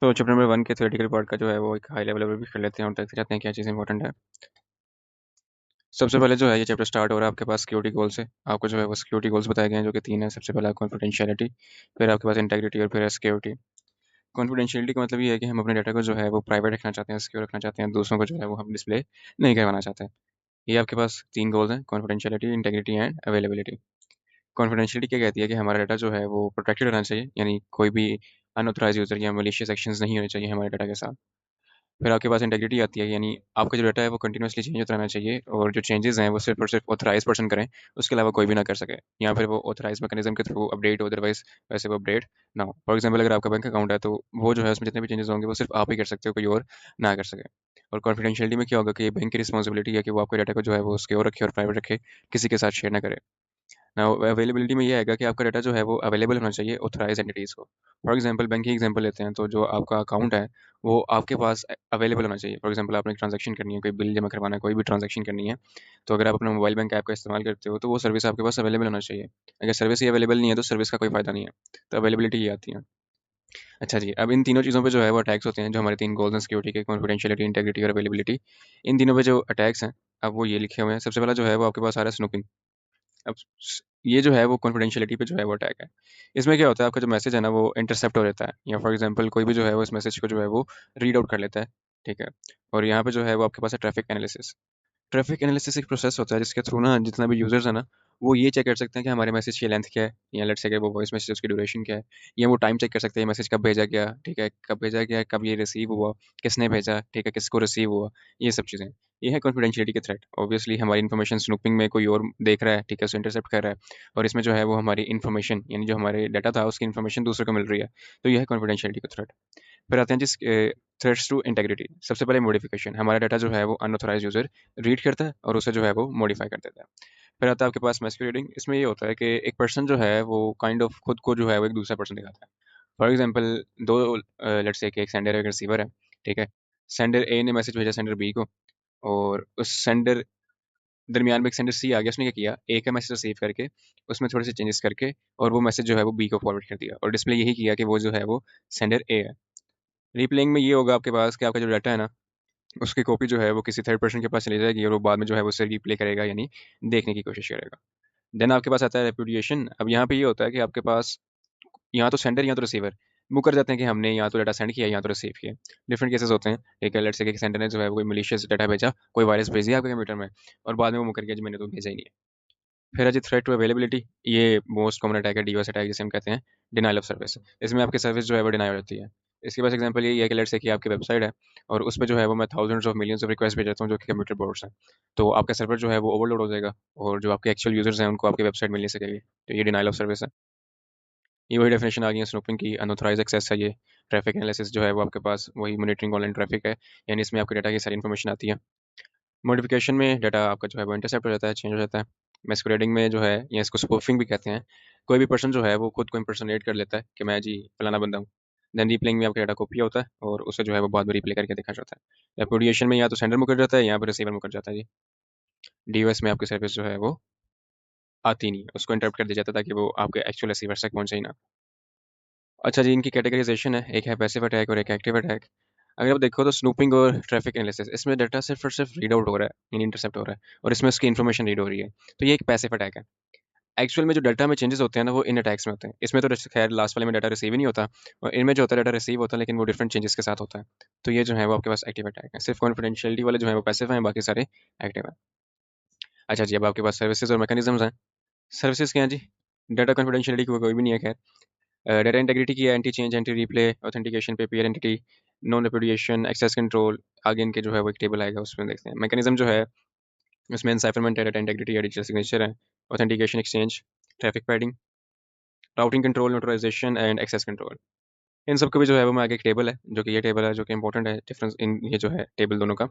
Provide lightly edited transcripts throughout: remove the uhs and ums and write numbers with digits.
तो chapter number 1 के theoretical part का जो है वो एक हाई लेवल भी कर लेते हैं और देखते जाते हैं क्या चीज़ इंपॉर्टेंट है। सबसे पहले जो है ये चैप्टर स्टार्ट हो रहा है आपके पास सिक्योरिटी गोल से। आपको जो है वो सिक्योरिटी गोल्स बताए गए हैं जो कि 3 है। सबसे पहला कॉन्फिडेंशियलिटी, फिर आपके पास इंटेग्रिटी और फिर है सिक्योरिटी। कॉन्फिडेंशियलिटी का मतलब ये है कि हम अपने डाटा को जो है वो प्राइवेट रखना चाहते हैं, सिक्योर रखना चाहते हैं, दूसरों को जो है वो हम डिस्प्ले नहीं करवाना चाहते हैं। ये आपके पास 3 गोल्स हैं, confidentiality, integrity and availability. Confidentiality क्या कहती है कि हमारा डाटा जो है वो प्रोटेक्टेड रहना चाहिए, यानी कोई भी अनऑथराइज्ड यूज़र या मलिशियस एक्शंस नहीं होने चाहिए हमारे डाटा के साथ। फिर आपके पास इंटेग्रिटी आती है, यानी आपका जो डाटा है वो कंटिन्यूअसली चेंज होता रहना चाहिए और जो चेंजेस हैं वो सिर्फ और सिर्फ ऑथराइज पर्सन करें, उसके अलावा कोई भी ना कर सके, या फिर वो ऑथराइज मैकेनिज्म के थ्रू अपडेट हो, अदरवाइज वैसे वो अपडेट ना हो। फॉर एग्जांपल अगर आपका बैंक अकाउंट है तो वो जो है उसमें जितने भी चेंजेस होंगे वो सिर्फ आप ही कर सकते हो, कोई और ना कर सके। और कॉन्फिडेंशियलिटी में क्या होगा कि बैंक की रिस्पॉन्सिबिलिटी है कि वो आपके डाटा को जो है वो सिक्योर रखे और प्राइवेट रखे, किसी के साथ शेयर ना करे। नाउ अवेलेबिलिटी में ये आएगा कि आपका डाटा जो है वो अवेलेबल होना चाहिए ऑथराइज एंटिटीज़ को। फॉर एग्जांपल बैंक की एग्जांपल लेते हैं तो जो आपका अकाउंट है वो आपके पास अवेलेबल होना चाहिए। फॉर एग्जांपल आपने ट्रांजैक्शन करनी है, कोई बिल जमा करवाना है, कोई भी ट्रांजैक्शन करनी है, तो अगर आप अपना मोबाइल बैंक ऐप का इस्तेमाल करते हो तो वो सर्विस आपके पास अवेलेबल होना चाहिए। अगर सर्विस ही अवेलेबल नहीं है तो सर्विस का कोई फ़ायदा नहीं है। तो अवेलेबिलिटी ये आती है। अच्छा जी, अब इन तीनों चीज़ों पे जो है वो अटैक्स होते हैं, जो हमारे 3 गोल्स हैं सिक्योरिटी के, कॉन्फिडेंशियलिटी, इंटेग्रिटी और अवेलेबिलिटी। इन तीनों पे जो अटैक्स हैं, अब वो ये लिखे हुए हैं। सबसे पहला जो है वो आपके पास आ रहा है स्नूपिंग। अब ये जो है वो कॉन्फिडेंशियलिटी पे जो है वो अटैक है। इसमें क्या होता है, आपका जो मैसेज है ना वो इंटरसेप्ट हो जाता है, या फॉर एग्जांपल कोई भी जो है वो इस मैसेज को जो है वो रीड आउट कर लेता है। ठीक है। और यहाँ पे जो है वो आपके पास है ट्रैफिक एनालिसिस। ट्रैफिक एनालिसिस एक प्रोसेस होता है जिसके थ्रू ना जितना भी यूजर्स है ना वो ये चेक कर सकते हैं कि हमारे मैसेज की लेंथ क्या है, या लेट्स से कि वो वॉइस मैसेज की ड्यूरेशन क्या है, या वो टाइम चेक कर सकते हैं मैसेज कब भेजा गया, ठीक है, कब भेजा गया, कब ये रिसीव हुआ, किसने भेजा, ठीक है, किसको रिसीव हुआ, ये सब चीज़ें। ये है कॉन्फिडेंशियलिटी के थ्रेट। ऑब्वियसली हमारी इन्फॉर्मेशन स्नूपिंग में कोई और देख रहा है, ठीक है, उसे इंटरसेप्ट कर रहा है, और इसमें जो है वो हमारी इन्फॉर्मेशन यानी जो हमारे डाटा था उसकी इन्फॉर्मेशन दूसरे को मिल रही है। तो यह है कॉन्फिडेंशियलिटी का थ्रेट। फिर आते हैं जिस थ्रेट्स टू इंटेग्रिटी। सबसे पहले मॉडिफिकेशन, हमारा डाटा जो है वो अनऑथराइज यूजर रीड करता है और उसे जो है वो मॉडिफाई कर देता है। फिर आता है आपके पास मैस्कुलेटिंग। इसमें ये होता है कि एक पर्सन जो है वो काइंड ऑफ खुद को जो है वो एक दूसरा पर्सन दिखाता है। फॉर एग्जांपल दो लेट्स से कि एक सेंडर है, एक रिसीवर है, ठीक है। सेंडर ए ने मैसेज भेजा सेंडर बी को, और उस सेंडर दरमियान में एक सेंडर सी आ गया। उसने क्या किया, ए का मैसेज रिसीव करके उसमें थोड़े से चेंजेस करके और वो मैसेज जो है वो बी को फॉरवर्ड कर दिया और डिस्प्ले यही किया कि वो जो है वो सेंडर ए है। रिप्लेइंग में ये होगा आपके पास कि आपका जो डाटा है ना उसकी कॉपी जो है वो किसी थर्ड पर्सन के पास चली जाएगी और वो बाद में जो है वो उसे रिप्ले करेगा, यानी देखने की कोशिश करेगा। देन आपके पास आता है रेपुडिएशन। अब यहाँ पे ये होता है कि आपके पास यहाँ तो सेंडर या तो रिसीवर मुकर जाते हैं कि हमने यहाँ तो डाटा सेंड किया या तो रिसीव किया। डिफरेंट केसेस होते हैं। एक लेट्स से कि सेंडर ने जो है वो कोई मलिशियस डाटा भेजा, कोई वायरस भेज दिया आपके कंप्यूटर में, और बाद में वो मुकर गया जी मैंने तो भेजा ही नहीं है। फिर है जी थ्रेट टू अवेलेबिलिटी। ये मोस्ट कॉमन अटैक है, डीओएस अटैक जिसे हम कहते हैं, डिनाइल ऑफ सर्विस। इसमें आपकी सर्विस जो है वो डिनाई हो जाती है। इसके पास एग्जांपल ये है कि लेट्स से कि आपकी वेबसाइट है और उस पे जो है वो मैं thousands of millions of request भेज देता हूँ जो कि कंप्यूटर बोर्ड्स हैं। तो आपका सर्वर जो है वो ओवरलोड हो जाएगा और जो आपके एक्चुअल यूजर्स हैं उनको आपकी वेबसाइट मिल नहीं सकेगी। तो ये डिनाइल ऑफ सर्विस है। ये वही डेफिनेशन आ गई है स्नूपिंग की, अनऑथराइज एक्सेस है ये। ट्रैफिक एनालिसिस जो है वो आपके पास वही मॉनिटरिंग ऑनलाइन ट्रैफिक है, यानी इसमें आपके डाटा की सारी इन्फॉर्मेशन आती है। मॉडिफिकेशन में डाटा आपका जो है वो इंटरसेप्ट हो जाता है, चेंज हो जाता है। मैस्कुलेडिंग में जो है, या इसको स्पूफिंग भी कहते हैं, कोई भी पर्सन जो है वो खुद को इम्पर्सोनेट कर लेता है कि मैं जी फलाना बंदा हूँ। देन रीप्लेइंग में आपका डाटा कॉपी होता है और उसे जो है वो बाद में रिप्ले करके देखा जाता है। रेपुडिएशन में या तो सेंडर मुकर जाता है या फिर रिसीवर मुकर जाता है जी। डीओएस में आपकी सर्विस जो है वो आती नहीं है, उसको इंटरप्ट कर दिया जाता है ताकि वो आपके एक्चुअल रिसीवर तक पहुंचे ही ना। अच्छा जी, इनकी कैटेगराइजेशन है, एक है पैसिव अटैक और एक एक्टिव अटैक। अगर आप देखो तो स्नूपिंग और ट्रैफिक एनालिसिस, इसमें डाटा सिर्फ और सिर्फ रीड आउट हो रहा है, यानी इंटरसेप्ट हो रहा है, और इसमें उसकी इन्फॉर्मेशन रीड हो रही है। तो ये एक पैसिव अटैक है। एक्चुअल में जो डाटा में चेंजेस होते हैं ना वो इन अटैक्स में होते हैं। इसमें तो खैर लास्ट वाले में डाटा रिसीव ही नहीं होता, और इनमें जो होता है डाटा रिसीव होता है लेकिन वो डिफरेंट चेंजेस के साथ होता है। तो ये जो है वो आपके पास एक्टिव अटैक है। सिर्फ कॉन्फिडेंशियलिटी वाले जो है वो पैसिव हैं, बाकी सारे एक्टिव हैं। अच्छा जी, अब आपके पास सर्विसेज और मैकेनिज्म्स हैं। सर्विसेज क्या हैं जी? डाटा कॉन्फिडेंशियलिटी कोई भी नहीं है खैर। डाटा इंटीग्रिटी की है, anti change, anti replay, authentication पे peer entity, non repudiation, access control. आगे इनके जो है वो एक टेबल आएगा उसमें देखते हैं। मैकेनिज्म जो है उसमें एनसाइफरमेंट है, डाटा इंटीग्रिटी है, डिजिटल सिग्नेचर है, authentication, exchange, traffic padding, routing control, notarization and access control. इन सब का भी जो है वो मैं आगे एक टेबल है, जो कि ये टेबल है जो कि इंपॉर्टेंट है, डिफरेंस इन ये जो है टेबल दोनों का।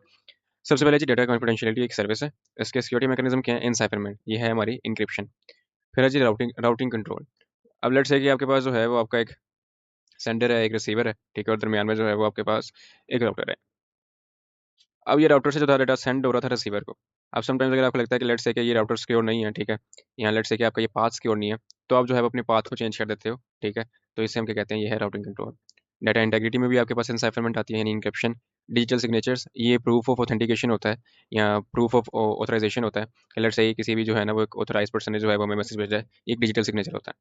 सबसे पहले जी डाटा कॉन्फिडेंशियलिटी एक सर्विस है। इसके सिक्योरिटी मैकेनिज्म क्या है, एनसाइफरमेंट, ये है हमारी इंक्रिप्शन। फिर है जी राउटिंग राउटिंग कंट्रोल। अब लेट्स से कि आपके पास जो है वो आपका एक सेंडर है, एक रिसीवर है, ठीक है, और दरमियान में जो है वो आपके पास एक राउटर है। अब ये राउटर से जो था डाटा सेंड हो रहा था रिसीवर को। अब समटाइम्स अगर आपको लगता है कि लेट्स से कि ये राउटर सिक्योर नहीं है, ठीक है, या लेट्स से कि आपका ये पाथ सिक्योर नहीं है, तो आप जो है वो अपने पाथ को चेंज कर देते हो, ठीक है। तो इसे हम क्या कहते हैं, ये है राउटिंग कंट्रोल। डाटा इंटेग्रिटी में भी आपके पास एनसाइफरमेंट आती है यानी इंक्रिप्शन। डिजिटल सिग्नेचर्स ये प्रूफ ऑफ ऑथेंटिकेशन होता है या प्रूफ ऑफ ऑथराइजेशन होता है। कलर से ही किसी भी जो है ना वो एक ऑथराइज पर्सन ने जो है वो हमें मैसेज भेजा है, ये एक डिजिटल सिग्नेचर होता है।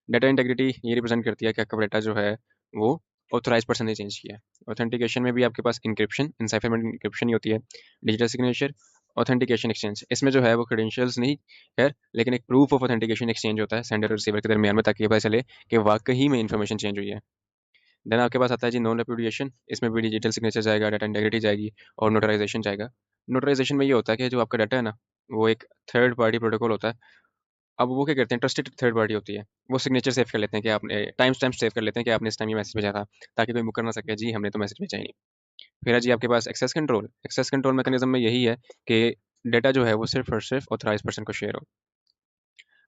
डाटा इंटेग्रिटी ये रिप्रेजेंट करती है कि आपका डाटा जो है वो ऑथराइज पर्सन ने चेंज किया है। ऑथेंटिकेशन में भी आपके पास इंक्रिप्शन एनसाइफरमेंट इंक्रिप्शन ही होती है। डिजिटल सिग्नेचर ऑथेंटिकेशन एक्सचेंज, इसमें जो है वो क्रेडेंशियल्स नहीं है लेकिन एक प्रूफ ऑफ ऑथेंटिकेशन एक्सचेंज होता है सेंडर और रिसीवर के दरमियान में, ताकि ये पता चले कि वाकई में इन्फॉर्मेशन चेंज हुई है। देन आपके पास आता है जी नॉन रेपुडिएशन, इसमें भी डिजिटल सिग्नेचर जाएगा, डाटा इंटेग्रिटी जाएगी और नोटराइजेशन जाएगा। नोटराइजेशन में ये होता है कि जो आपका डाटा है ना वो एक थर्ड पार्टी प्रोटोकॉल होता है। अब वो क्या करते हैं, ट्रस्टेड थर्ड पार्टी होती है, वो सिग्नेचर सेव कर लेते हैं कि आपने टाइम स्टैम्प सेव कर लेते हैं कि आपने इस टाइम ये मैसेज भेजा था, ताकि कोई मुकर ना सके जी हमने तो मैसेज भेजा ही नहीं। फिर है जी आपके पास access control. Access control mechanism में यही है कि डाटा जो है वो सिर्फ और सिर्फ ऑथराइज पर्सन को शेयर हो।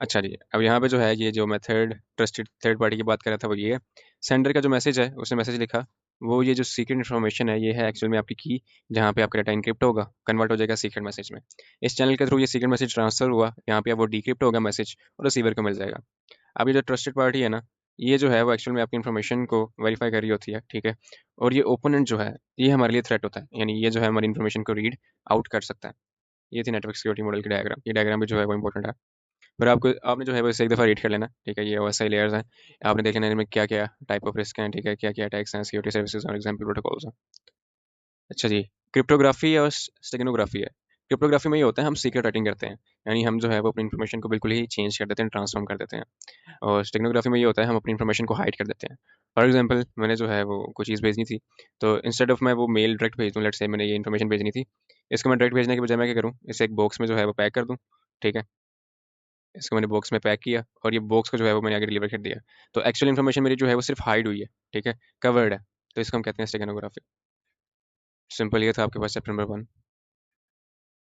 अच्छा जी, अब यहाँ पे जो है ये जो मैं थर्ड ट्रस्टेड थर्ड पार्टी की बात कर रहा था वो ये है। सेंडर का जो मैसेज है उसने मैसेज लिखा, वो ये जो सीक्रेट इन्फॉर्मेशन है ये है एक्चुअल में आपकी की, जहाँ पे आपका डाटा इनक्रिप्ट होगा, कन्वर्ट हो जाएगा सीक्रेट मैसेज में। इस चैनल के थ्रू ये सीक्रेट मैसेज ट्रांसफर हुआ, यहाँ पे अब वो डिक्रिप्ट होगा मैसेज और रिसीवर को मिल जाएगा। अब ये जो ट्रस्टेड पार्टी है ना, ये जो है वो एक्चुअल में आपकी इन्फॉर्मेशन को वेरीफाई कर रही होती है, ठीक है। और ये ओपोनेंट जो है ये हमारे लिए थ्रेट होता है, यानी ये जो है हमारी इन्फॉर्मेशन को रीड आउट कर सकता है। ये थी नेटवर्क सिक्योरिटी मॉडल की डायग्राम, ये डायग्राम भी जो है वो इंपॉर्टेंट है। फिर आपको आपने जो है वो इसे एक दफ़ा रीड कर लेना, ठीक है। ये ओएसआई लेयर्स हैं, आपने देख लेना इनमें क्या क्या टाइप ऑफ रिस्क हैं, ठीक है, क्या क्या अटैक्स हैं, सिक्योरिटी सर्विसेज और एग्जाम्पल प्रोटोकॉल्स हैं। अच्छा जी, क्रिप्टोग्राफी और स्टेगनोग्राफी है। क्रिप्टोग्राफी में ये होता है हम सीक्रेट राइटिंग करते हैं, यानी हम जो है वो अपनी इन्फॉर्मेशन को बिल्कुल ही चेंज कर देते हैं, ट्रांसफॉर्म कर देते हैं। और स्टेगनोग्राफी में ये होता है हम अपनी इन्फॉर्मेशन को हाइड कर देते हैं। फॉर एग्जांपल मैंने जो है वो कोई चीज़ भेजनी थी, तो इंस्टेड ऑफ मैं वो मेल डायरेक्ट भेज दूँ, लेट्स से मैंने ये इन्फॉर्मेशन भेजनी थी, इसको मैं डायरेक्ट भेजने के बजाय मैं क्या करूँ, इसे एक बॉक्स में जो है वो पैक कर दूँ, ठीक है। इसको मैंने बॉक्स में पैक किया और ये बॉक्स को जो है वो मैंने आगे डिलीवर कर दिया। तो एक्चुअल इन्फॉर्मेशन मेरी जो है वो सिर्फ हाइड हुई है, ठीक है, कवर्ड है। तो इसको हम कहते हैं स्टेगनोग्राफी। सिंपल ये था आपके पास चैप्टर नंबर 1।